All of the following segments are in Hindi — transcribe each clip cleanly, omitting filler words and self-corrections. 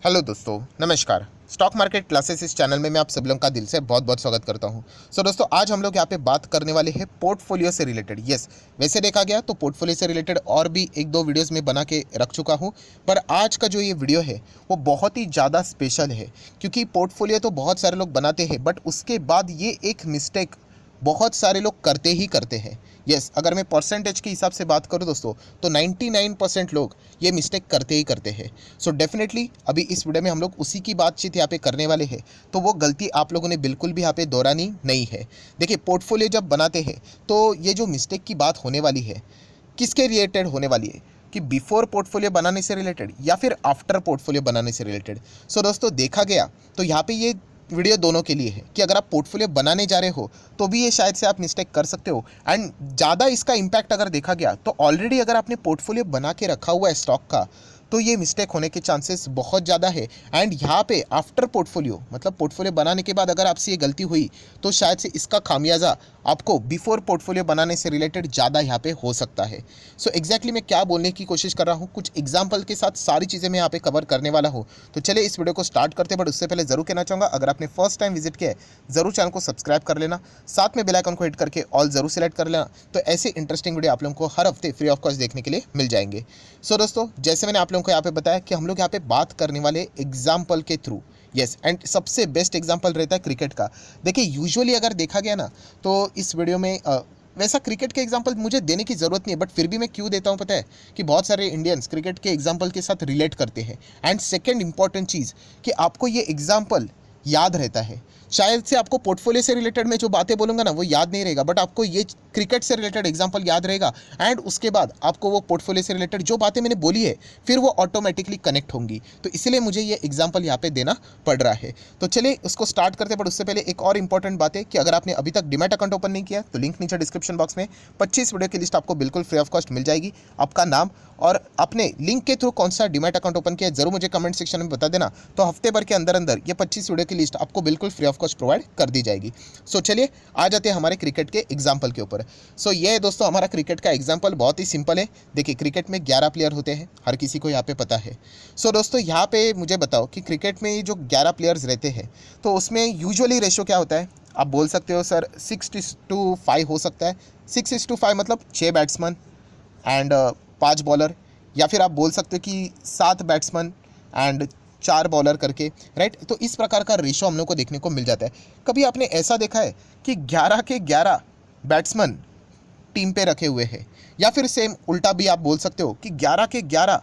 हेलो दोस्तों, नमस्कार। स्टॉक मार्केट क्लासेस इस चैनल में मैं आप सब लोगों का दिल से बहुत बहुत स्वागत करता हूं। दोस्तों, आज हम लोग यहाँ पे बात करने वाले हैं पोर्टफोलियो से रिलेटेड। यस, वैसे देखा गया तो पोर्टफोलियो से रिलेटेड और भी एक दो वीडियोस में बना के रख चुका हूं, पर आज का जो ये वीडियो है वो बहुत ही ज़्यादा स्पेशल है, क्योंकि पोर्टफोलियो तो बहुत सारे लोग बनाते हैं, बट उसके बाद ये एक मिस्टेक बहुत सारे लोग करते ही करते हैं। यस, अगर मैं परसेंटेज के हिसाब से बात करूं दोस्तों, तो 99% लोग ये मिस्टेक करते ही करते हैं। डेफिनेटली अभी इस वीडियो में हम लोग उसी की बातचीत यहाँ पे करने वाले हैं, तो वो गलती आप लोगों ने बिल्कुल भी यहाँ पे दोहरानी नहीं है। देखिए, पोर्टफोलियो जब बनाते हैं तो ये जो मिस्टेक की बात होने वाली है, किसके रिलेटेड होने वाली है, कि बिफोर पोर्टफोलियो बनाने से रिलेटेड या फिर आफ्टर पोर्टफोलियो बनाने से रिलेटेड। दोस्तों, देखा गया तो यहाँ पे ये वीडियो दोनों के लिए है कि अगर आप पोर्टफोलियो बनाने जा रहे हो तो भी ये शायद से आप मिस्टेक कर सकते हो। एंड ज़्यादा इसका इम्पैक्ट अगर देखा गया तो ऑलरेडी अगर आपने पोर्टफोलियो बना के रखा हुआ है स्टॉक का, तो ये मिस्टेक होने के चांसेस बहुत ज़्यादा है। एंड यहाँ पे आफ्टर पोर्टफोलियो, मतलब पोर्टफोलियो बनाने के बाद अगर आपसे ये गलती हुई तो शायद से इसका खामियाजा आपको बिफोर पोर्टफोलियो बनाने से रिलेटेड ज़्यादा यहाँ पे हो सकता है। एग्जैक्टली मैं क्या बोलने की कोशिश कर रहा हूँ, कुछ एग्जाम्पल के साथ सारी चीज़ें मैं यहाँ पे कवर करने वाला हूँ। तो चलिए इस वीडियो को स्टार्ट करते हैं, बट उससे पहले ज़रूर कहना चाहूँगा, अगर आपने फर्स्ट टाइम विजिट किया है ज़रूर चैनल को सब्सक्राइब कर लेना, साथ में बेल आइकन को हिट करके ऑल ज़रूर सेलेक्ट कर लेना, तो ऐसे इंटरेस्टिंग वीडियो आप लोगों को हर हफ्ते फ्री ऑफ कॉस्ट देखने के लिए मिल जाएंगे। दोस्तों, जैसे मैंने आप लोगों को यहाँ पे बताया कि हम लोग यहाँ पे बात करने वाले एग्जाम्पल के थ्रू। यस, एंड सबसे बेस्ट एग्जाम्पल रहता है क्रिकेट का। देखिए, यूजुअली अगर देखा गया ना, तो इस वीडियो में वैसा क्रिकेट के एग्जाम्पल मुझे देने की ज़रूरत नहीं है, बट फिर भी मैं क्यों देता हूँ पता है, कि बहुत सारे इंडियंस क्रिकेट के एग्जाम्पल के साथ रिलेट करते हैं। एंड सेकेंड इंपॉर्टेंट चीज़, कि आपको ये एग्जाम्पल याद रहता है। शायद से आपको पोर्टफोलियो से रिलेटेड मैं जो बातें बोलूँगा ना वो याद नहीं रहेगा, बट आपको ये क्रिकेट से रिलेटेड एग्जाम्पल याद रहेगा। एंड उसके बाद आपको वो पोर्टफोलियो से रिलेटेड जो बातें मैंने बोली है फिर वो ऑटोमेटिकली कनेक्ट होंगी। तो इसलिए मुझे ये एग्जाम्पल यहाँ पे देना पड़ रहा है। तो चलिए उसको स्टार्ट करते हैं, बट उससे पहले एक और इंपॉर्टेंट बात है कि अगर आपने अभी तक डीमैट अकाउंट ओपन नहीं किया तो लिंक नीचे डिस्क्रिप्शन बॉक्स में 25 वीडियो की लिस्ट आपको बिल्कुल फ्री ऑफ कॉस्ट मिल जाएगी। आपका नाम और अपने लिंक के थ्रू कौन सा डीमैट अकाउंट ओपन किया जरूर मुझे कमेंट सेक्शन में बता देना, तो हफ्ते भर के अंदर अंदर ये 25 वीडियो की लिस्ट आपको बिल्कुल फ्री ऑफ कॉस्ट प्रोवाइड कर दी जाएगी। चलिए आ जाते हैं हमारे क्रिकेट के एग्जाम्पल के ऊपर। ये है दोस्तों हमारा क्रिकेट का एग्जाम्पल, बहुत ही सिंपल है। देखिए, क्रिकेट में 11 प्लेयर होते हैं, हर किसी को यहाँ पे पता है। दोस्तों, यहाँ पे मुझे बताओ कि क्रिकेट में जो 11 प्लेयर्स रहते हैं तो उसमें यूजुअली रेशो क्या होता है। आप बोल सकते हो सर 6:5 हो सकता है। 6:5 मतलब 6 बैट्समैन एंड 5 बॉलर, या फिर आप बोल सकते हो कि 7 बैट्समैन एंड 4 बॉलर करके, राइट। तो इस प्रकार का रेशो हम लोग को देखने को मिल जाता है। कभी आपने ऐसा देखा है कि 11 के 11 बैट्समैन टीम पे रखे हुए हैं, या फिर सेम उल्टा भी आप बोल सकते हो कि 11 के 11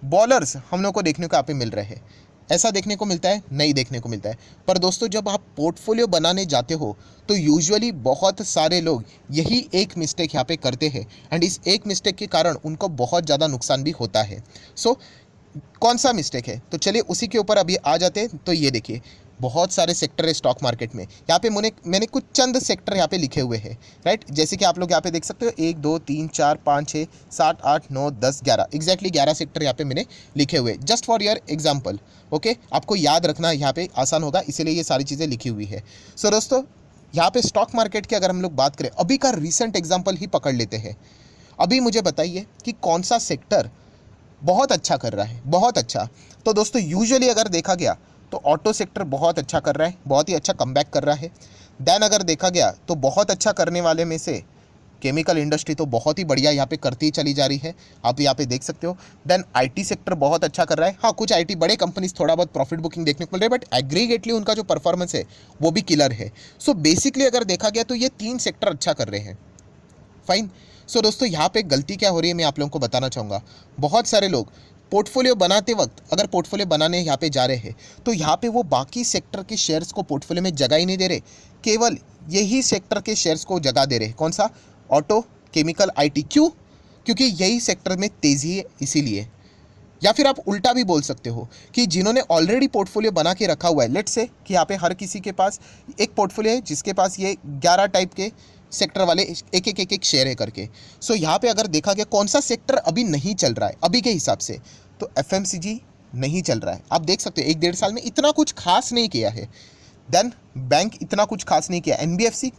बॉलर्स हम लोग को देखने को यहाँ पे मिल रहे हैं। ऐसा देखने को मिलता है? नहीं देखने को मिलता है। पर दोस्तों, जब आप पोर्टफोलियो बनाने जाते हो तो यूजुअली बहुत सारे लोग यही एक मिस्टेक यहाँ पे करते हैं, एंड इस एक मिस्टेक के कारण उनको बहुत ज़्यादा नुकसान भी होता है। कौन सा मिस्टेक है, तो चलिए उसी के ऊपर अभी आ जाते हैं। तो ये देखिए, बहुत सारे सेक्टर है स्टॉक मार्केट में। यहाँ पे मैंने कुछ चंद सेक्टर यहाँ पे लिखे हुए हैं, राइट। जैसे कि आप लोग यहाँ पे देख सकते हो 1 2 3 4 5 6 7 8 9 10 11, एग्जैक्टली 11 सेक्टर यहाँ पे मैंने लिखे हुए, just for your example. Okay, आपको याद रखना यहाँ पे आसान होगा, इसीलिए ये सारी चीज़ें लिखी हुई है। दोस्तों, यहाँ पे स्टॉक मार्केट की अगर हम लोग बात करें, अभी का रिसेंट एग्जाम्पल ही पकड़ लेते हैं। अभी मुझे बताइए कि कौन सा सेक्टर बहुत अच्छा कर रहा है, बहुत अच्छा। तो दोस्तों, यूजुअली अगर देखा गया तो ऑटो सेक्टर बहुत अच्छा कर रहा है, बहुत ही अच्छा कमबैक कर रहा है। देन अगर देखा गया तो बहुत अच्छा करने वाले में से केमिकल इंडस्ट्री तो बहुत ही बढ़िया यहाँ पे करती ही चली जा रही है, आप यहाँ पे देख सकते हो। देन आईटी सेक्टर बहुत अच्छा कर रहा है। हाँ, कुछ आईटी बड़े कंपनीज थोड़ा बहुत प्रॉफिट बुकिंग देखने को मिल रहा है, बट एग्रीगेटली उनका जो परफॉर्मेंस है वो भी किलर है। बेसिकली अगर देखा गया तो ये 3 सेक्टर अच्छा कर रहे हैं, फाइन। दोस्तों, यहाँ पे गलती क्या हो रही है मैं आप लोगों को बताना चाहूँगा। बहुत सारे लोग पोर्टफोलियो बनाते वक्त अगर पोर्टफोलियो बनाने यहाँ पे जा रहे हैं तो यहाँ पे वो बाकी सेक्टर के शेयर्स को पोर्टफोलियो में जगह ही नहीं दे रहे, केवल यही सेक्टर के शेयर्स को जगह दे रहे हैं। कौन सा? Auto, chemical, IT. क्यों? क्योंकि यही सेक्टर में तेज़ी है, इसीलिए। या फिर आप उल्टा भी बोल सकते हो कि जिन्होंने ऑलरेडी पोर्टफोलियो बना के रखा हुआ है, लेट्स से कि यहाँ पे हर किसी के पास एक पोर्टफोलियो है जिसके पास ये 11 टाइप के सेक्टर वाले एक एक शेयर है करके। यहाँ पे अगर देखा गया कौन सा सेक्टर अभी नहीं चल रहा है अभी के हिसाब से, तो एफएमसीजी नहीं चल रहा है। आप देख सकते हो 1 डेढ़ साल में इतना कुछ खास नहीं किया है। देन बैंक इतना कुछ खास नहीं किया, एनबीएफसी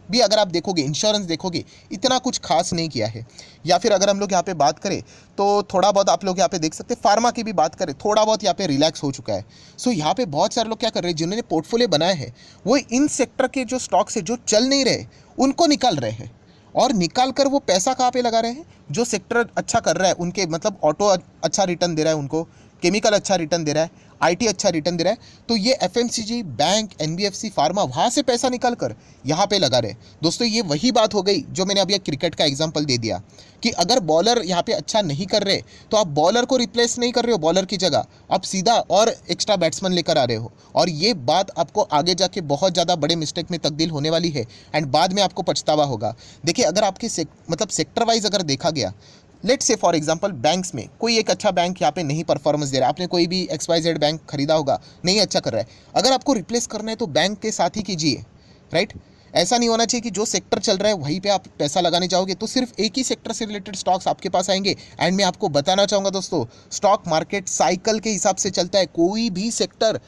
भी अगर आप देखोगे, इंश्योरेंस देखोगे, इतना कुछ खास नहीं किया है। या फिर अगर हम लोग यहाँ पे बात करें तो थोड़ा बहुत आप लोग यहाँ पे देख सकते हैं, फार्मा की भी बात करें, थोड़ा बहुत यहाँ पे रिलैक्स हो चुका है। सो यहाँ पे बहुत सारे लोग क्या कर रहे हैं, जिन्होंने पोर्टफोलियो बनाए हैं वो इन सेक्टर के जो स्टॉक्स है जो चल नहीं रहे उनको निकाल रहे हैं, और निकाल कर वो पैसा कहाँ पे लगा रहे हैं, जो सेक्टर अच्छा कर रहा है उनके, मतलब ऑटो अच्छा रिटर्न दे रहा है उनको, केमिकल अच्छा रिटर्न दे रहा है, आईटी अच्छा रिटर्न दे रहा है, तो ये एफएमसीजी, बैंक, एनबीएफसी, फार्मा, वहाँ से पैसा निकाल कर यहाँ पे लगा रहे। दोस्तों ये वही बात हो गई जो मैंने अभी क्रिकेट का एग्जांपल दे दिया कि अगर बॉलर यहाँ पे अच्छा नहीं कर रहे तो आप बॉलर को रिप्लेस नहीं कर रहे हो, बॉलर की जगह आप सीधा और एक्स्ट्रा बैट्समैन लेकर आ रहे हो, और ये बात आपको आगे जाके बहुत ज़्यादा बड़े मिस्टेक में तब्दील होने वाली है, एंड बाद में आपको पछतावा होगा। देखिए अगर आपके मतलब सेक्टर वाइज अगर देखा गया, let's say for example banks में कोई एक अच्छा बैंक यहाँ पे नहीं परफॉर्मेंस दे रहा है, आपने कोई भी XYZ बैंक खरीदा होगा, नहीं अच्छा कर रहा है, अगर आपको रिप्लेस करना है तो बैंक के साथ ही कीजिए, राइट। ऐसा नहीं होना चाहिए कि जो सेक्टर चल रहा है वहीं पे आप पैसा लगाने जाओगे तो सिर्फ एक ही सेक्टर से रिलेटेड स्टॉक्स आपके पास आएंगे। एंड मैं आपको बताना चाहूँगा दोस्तों, स्टॉक मार्केट साइकिल के हिसाब से चलता है, कोई भी सेक्टर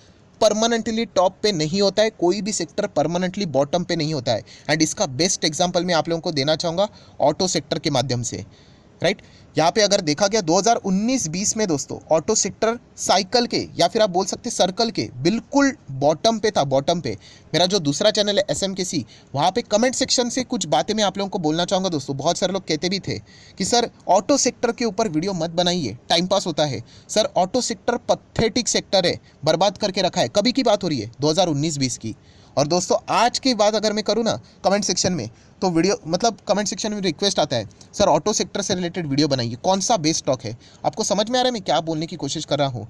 परमानेंटली टॉप पे नहीं होता है, कोई भी सेक्टर परमानेंटली बॉटम पे नहीं होता है। एंड इसका बेस्ट एग्जांपल मैं आप लोगों को देना चाहूँगा ऑटो सेक्टर के माध्यम से, राइट। यहाँ पे अगर देखा गया 2019-20 में दोस्तों ऑटो सेक्टर साइकिल के, या फिर आप बोल सकते सर्कल के, बिल्कुल बॉटम पे था, बॉटम पे। मेरा जो दूसरा चैनल है SMKC, वहाँ पे कमेंट सेक्शन से कुछ बातें मैं आप लोगों को बोलना चाहूँगा दोस्तों। बहुत सारे लोग कहते भी थे कि सर ऑटो सेक्टर के ऊपर वीडियो मत बनाइए, टाइम पास होता है। Sir auto sector pathetic sector है, बर्बाद करके रखा है। कभी की बात हो रही है, 2019-20 की। और दोस्तों आज की बात अगर मैं करूँ ना कमेंट सेक्शन में, तो वीडियो मतलब कमेंट सेक्शन में रिक्वेस्ट आता है, सर ऑटो सेक्टर से रिलेटेड वीडियो बनाइए, कौन सा बेस्ट स्टॉक है। आपको समझ में आ रहा है मैं क्या बोलने की कोशिश कर रहा हूँ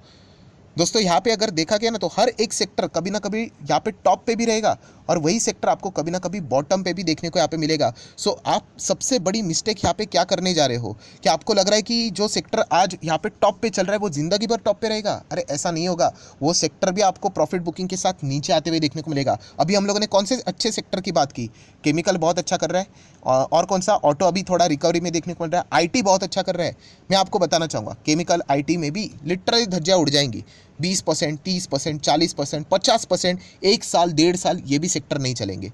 दोस्तों। यहाँ पे अगर देखा गया ना तो हर एक सेक्टर कभी ना कभी यहाँ पे टॉप पे भी रहेगा, और वही सेक्टर आपको कभी ना कभी बॉटम पे भी देखने को यहाँ पे मिलेगा। सो आप सबसे बड़ी मिस्टेक यहाँ पे क्या करने जा रहे हो, कि आपको लग रहा है कि जो सेक्टर आज यहाँ पे टॉप पे चल रहा है वो जिंदगी भर टॉप पे रहेगा। अरे ऐसा नहीं होगा, वो सेक्टर भी आपको प्रॉफिट बुकिंग के साथ नीचे आते हुए देखने को मिलेगा। अभी हम लोगों ने कौन से अच्छे सेक्टर की बात की, केमिकल बहुत अच्छा कर रहा है, और कौन सा, ऑटो अभी थोड़ा रिकवरी में देखने को मिल रहा है, आईटी बहुत अच्छा कर रहा है। मैं आपको बताना चाहूँगा केमिकल आईटी में भी लिटरली धज्जियाँ उड़ जाएंगी, 20%, 30%, 40%, 50%, एक साल, 1.5 साल ये भी सेक्टर नहीं चलेंगे,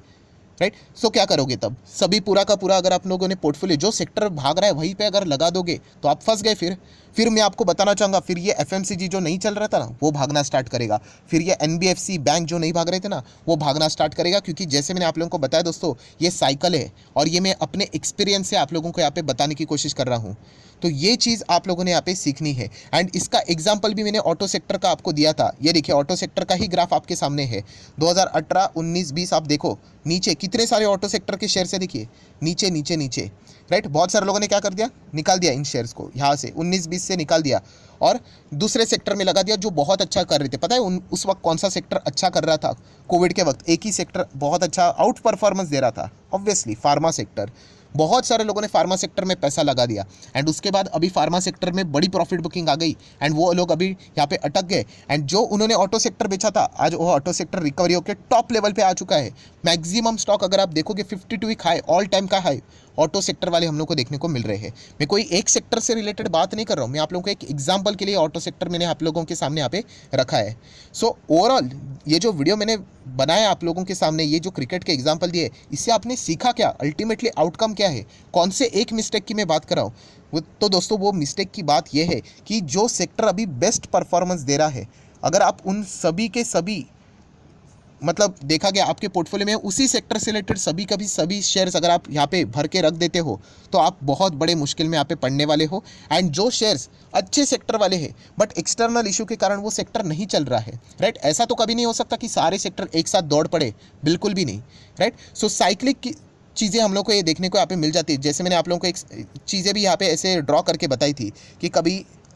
राइट। सो क्या करोगे तब, सभी पूरा का पूरा अगर आप लोगों ने पोर्टफोलियो जो सेक्टर भाग रहा है वहीं पे अगर लगा दोगे तो आप फंस गए। फिर मैं आपको बताना चाहूँगा, फिर ये एफएमसीजी जो नहीं चल रहा था ना वो भागना स्टार्ट करेगा, फिर ये एनबीएफसी बैंक जो नहीं भाग रहे थे ना वो भागना स्टार्ट करेगा, क्योंकि जैसे मैंने आप लोगों को बताया दोस्तों ये साइकिल है, और ये मैं अपने एक्सपीरियंस से आप लोगों को यहाँ पे बताने की कोशिश कर रहा हूँ। तो ये चीज़ आप लोगों ने यहाँ पे सीखनी है। एंड इसका एग्जाम्पल भी मैंने ऑटो सेक्टर का आपको दिया था, ये देखिए ऑटो सेक्टर का ही ग्राफ आपके सामने है। 2018, 19, 20 आप देखो नीचे कितने सारे ऑटो सेक्टर के शेयर से, देखिए नीचे नीचे नीचे, राइट। बहुत सारे लोगों ने क्या कर दिया, निकाल दिया इन शेयर्स को, यहाँ से 19-20 से निकाल दिया और दूसरे सेक्टर में लगा दिया जो बहुत अच्छा कर रहे थे। पता है उस वक्त कौन सा सेक्टर अच्छा कर रहा था, कोविड के वक्त एक ही सेक्टर बहुत अच्छा आउट परफॉर्मेंस दे रहा था, ऑब्वियसली फार्मा सेक्टर। बहुत सारे लोगों ने फार्मा सेक्टर में पैसा लगा दिया, एंड उसके बाद अभी फार्मा सेक्टर में बड़ी प्रॉफिट बुकिंग आ गई, एंड वो लोग अभी यहाँ पे अटक गए। एंड जो उन्होंने ऑटो सेक्टर बेचा था आज वो ऑटो सेक्टर रिकवरी होकर टॉप लेवल पे आ चुका है। मैक्सिमम स्टॉक अगर आप देखोगे 52 वीक हाई, ऑल टाइम का हाई ऑटो सेक्टर वाले हम लोग को देखने को मिल रहे हैं। मैं कोई एक सेक्टर से रिलेटेड बात नहीं कर रहा हूँ, मैं आप लोगों को एक एग्जांपल के लिए ऑटो सेक्टर मैंने आप लोगों के सामने यहाँ पे रखा है। सो ओवरऑल ये जो वीडियो मैंने बनाया आप लोगों के सामने, ये जो क्रिकेट के एग्जांपल दिए, इससे आपने सीखा क्या, अल्टीमेटली आउटकम क्या है, कौन से एक मिस्टेक की मैं बात कर रहा हूँ। तो दोस्तों वो मिस्टेक की बात यह है कि जो सेक्टर अभी बेस्ट परफॉर्मेंस दे रहा है, अगर आप उन सभी के सभी मतलब देखा गया आपके पोर्टफोलियो में उसी सेक्टर से रिलेटेड सभी का भी सभी शेयर्स अगर आप यहाँ पे भर के रख देते हो तो आप बहुत बड़े मुश्किल में यहाँ पे पड़ने वाले हो। एंड जो शेयर्स अच्छे सेक्टर वाले हैं बट एक्सटर्नल इशू के कारण वो सेक्टर नहीं चल रहा है, राइट। ऐसा तो कभी नहीं हो सकता कि सारे सेक्टर एक साथ दौड़ पड़े, बिल्कुल भी नहीं, राइट। सो साइक्लिक की चीज़ें हम लोग को ये देखने को यहाँ पे मिल जाती है। जैसे मैंने आप लोगों को एक चीज़ें भी यहाँ पे ऐसे ड्रॉ करके बताई थी कि कभी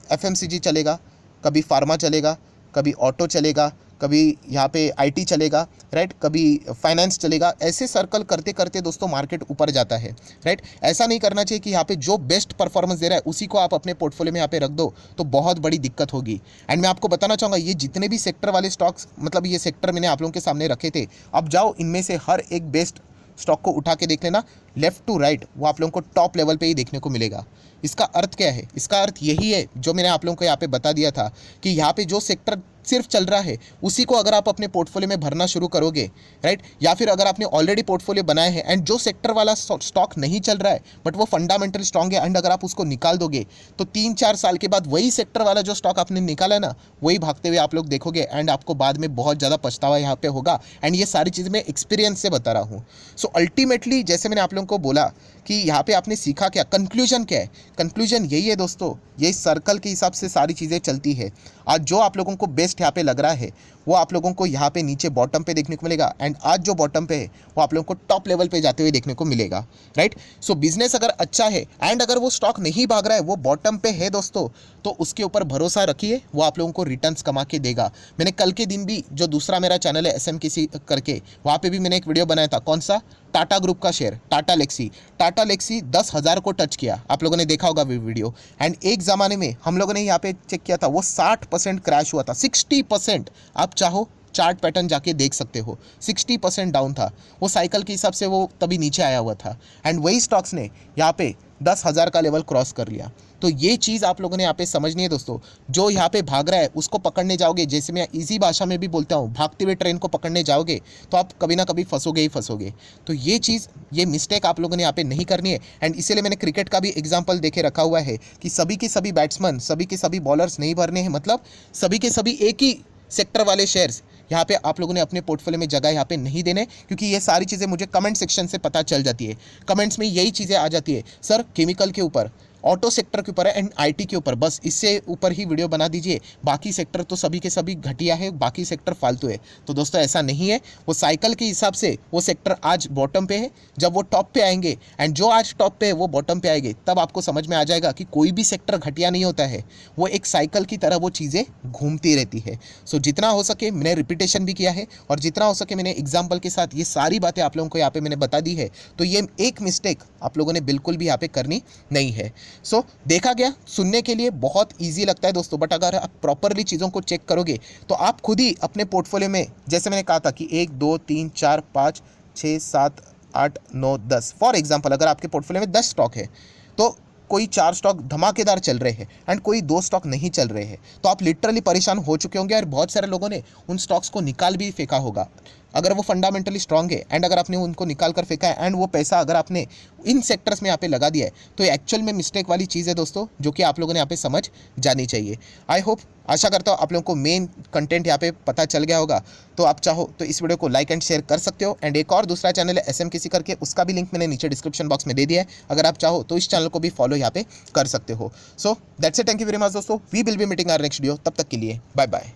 एफएमसीजी चलेगा, कभी फार्मा चलेगा, कभी ऑटो चलेगा, कभी यहाँ पे आईटी चलेगा, राइट, कभी फाइनेंस चलेगा। ऐसे सर्कल करते करते दोस्तों मार्केट ऊपर जाता है, राइट। ऐसा नहीं करना चाहिए कि यहाँ पे जो बेस्ट परफॉर्मेंस दे रहा है उसी को आप अपने पोर्टफोलियो में यहाँ पे रख दो, तो बहुत बड़ी दिक्कत होगी। एंड मैं आपको बताना चाहूँगा ये जितने भी सेक्टर वाले स्टॉक्स मतलब ये सेक्टर मैंने आप लोगों के सामने रखे थे, अब जाओ इनमें से हर एक बेस्ट स्टॉक को उठा के देख लेना, लेफ्ट टू राइट वो आप लोगों को टॉप लेवल पे ही देखने को मिलेगा। इसका अर्थ क्या है? इसका अर्थ यही है जो मैंने आप लोगों को यहाँ पे बता दिया था कि यहाँ पे जो सेक्टर सिर्फ चल रहा है उसी को अगर आप अपने पोर्टफोलियो में भरना शुरू करोगे, राइट, या फिर अगर आपने ऑलरेडी पोर्टफोलियो बनाए हैं एंड जो सेक्टर वाला स्टॉक नहीं चल रहा है बट वो फंडामेंटल स्ट्रांग है एंड अगर आप उसको निकाल दोगे तो 3-4 साल के बाद वही सेक्टर वाला जो स्टॉक आपने निकाला है ना, वही भागते हुए आप लोग देखोगे एंड आपको बाद में बहुत ज़्यादा पछतावा यहाँ पे होगा। एंड ये सारी चीज़ मैं एक्सपीरियंस से बता रहा हूँ। सो अल्टीमेटली जैसे मैंने आप लोगों को बोला कि यहाँ पे आपने सीखा क्या, कंक्लूजन क्या है? कंक्लूजन यही है दोस्तों, यही सर्कल के हिसाब से सारी चीज़ें चलती है। आज जो आप लोगों को बेस्ट यहाँ पे लग रहा है वो आप लोगों को यहाँ पे नीचे बॉटम पे देखने को मिलेगा एंड आज जो बॉटम पे है वो आप लोगों को टॉप लेवल पे जाते हुए देखने को मिलेगा, राइट। सो बिजनेस अगर अच्छा है एंड अगर वो स्टॉक नहीं भाग रहा है, वो बॉटम पे है दोस्तों, तो उसके ऊपर भरोसा रखिए, वो आप लोगों को रिटर्न्स कमा के देगा। मैंने कल के दिन भी जो दूसरा मेरा चैनल है SMKC करके, वहाँ पे भी मैंने एक वीडियो बनाया था। कौन सा? टाटा ग्रुप का शेयर, टाटा लेक्सी 10,000 को टच किया, आप लोगों ने देखा होगा वीडियो। एंड एक ज़माने में हम लोगों ने यहाँ पे चेक किया था, वो 60% क्रैश हुआ था, 60%। आप चाहो चार्ट पैटर्न जाके देख सकते हो, 60% डाउन था वो, साइकिल के हिसाब से वो तभी नीचे आया हुआ था। एंड वही स्टॉक्स ने यहाँ पे 10,000 का लेवल क्रॉस कर लिया। तो ये चीज़ आप लोगों ने यहाँ पे समझनी है दोस्तों। जो यहाँ पे भाग रहा है उसको पकड़ने जाओगे, जैसे मैं इजी भाषा में भी बोलता हूँ, भागते हुए ट्रेन को पकड़ने जाओगे तो आप कभी ना कभी फंसोगे ही फंसोगे। तो ये चीज़, ये मिस्टेक आप लोगों ने यहाँ पे नहीं करनी है। एंड इसीलिए मैंने क्रिकेट का भी एग्जाम्पल देके रखा हुआ है कि सभी के सभी बैट्समैन, सभी के सभी बॉलर्स नहीं भरने हैं, मतलब सभी के सभी एक ही सेक्टर वाले शेयर्स यहाँ पे आप लोगों ने अपने पोर्टफोलियो में जगह यहाँ पे नहीं देने, क्योंकि ये सारी चीज़ें मुझे कमेंट सेक्शन से पता चल जाती है। कमेंट्स में यही चीज़ें आ जाती है, सर केमिकल के ऊपर, ऑटो सेक्टर के ऊपर है एंड IT के ऊपर, बस इससे ऊपर ही वीडियो बना दीजिए, बाकी सेक्टर तो सभी के सभी घटिया है, बाकी सेक्टर फालतू है। तो दोस्तों ऐसा नहीं है, वो साइकिल के हिसाब से वो सेक्टर आज बॉटम पे है, जब वो टॉप पे आएंगे एंड जो आज टॉप पे है वो बॉटम पे आएंगे, तब आपको समझ में आ जाएगा कि कोई भी सेक्टर घटिया नहीं होता है, वो एक साइकिल की तरह वो चीज़ें घूमती रहती है। सो जितना हो सके मैंने रिपीटेशन भी किया है और जितना हो सके मैंने एग्जाम्पल के साथ ये सारी बातें आप लोगों को यहाँ पे मैंने बता दी है। तो ये एक मिस्टेक आप लोगों ने बिल्कुल भी यहाँ पे करनी नहीं है। सो देखा गया, सुनने के लिए बहुत इजी लगता है दोस्तों, बट अगर आप प्रॉपरली चीज़ों को चेक करोगे तो आप खुद ही अपने पोर्टफोलियो में, जैसे मैंने कहा था कि 1 2 3 4 5 6 7 8 9 10, फॉर एग्जांपल अगर आपके पोर्टफोलियो में 10 स्टॉक है तो कोई 4 स्टॉक धमाकेदार चल रहे हैं एंड कोई 2 स्टॉक नहीं चल रहे हैं, तो आप लिटरली परेशान हो चुके होंगे और बहुत सारे लोगों ने उन स्टॉक्स को निकाल भी फेंका होगा। अगर वो फंडामेंटली स्ट्रांग है एंड अगर आपने उनको निकाल कर फेंका है एंड वो पैसा अगर आपने इन सेक्टर्स में यहाँ पे लगा दिया है, तो ये एक्चुअल में मिस्टेक वाली चीज़ है दोस्तों, जो कि आप लोगों ने यहाँ पे समझ जानी चाहिए। आई होप, आशा करता हूँ आप लोगों को मेन कंटेंट यहाँ पे पता चल गया होगा। तो आप चाहो तो इस वीडियो को लाइक एंड शेयर कर सकते हो। एंड एक और दूसरा चैनल है SMKC करके, उसका भी लिंक मैंने नीचे डिस्क्रिप्शन बॉक्स में दे दिया है, अगर आप चाहो तो इस चैनल को भी फॉलो यहाँ पे कर सकते हो। So that's it, thank you very much दोस्तों, we will be meeting our next video, तब तक के लिए बाय बाय।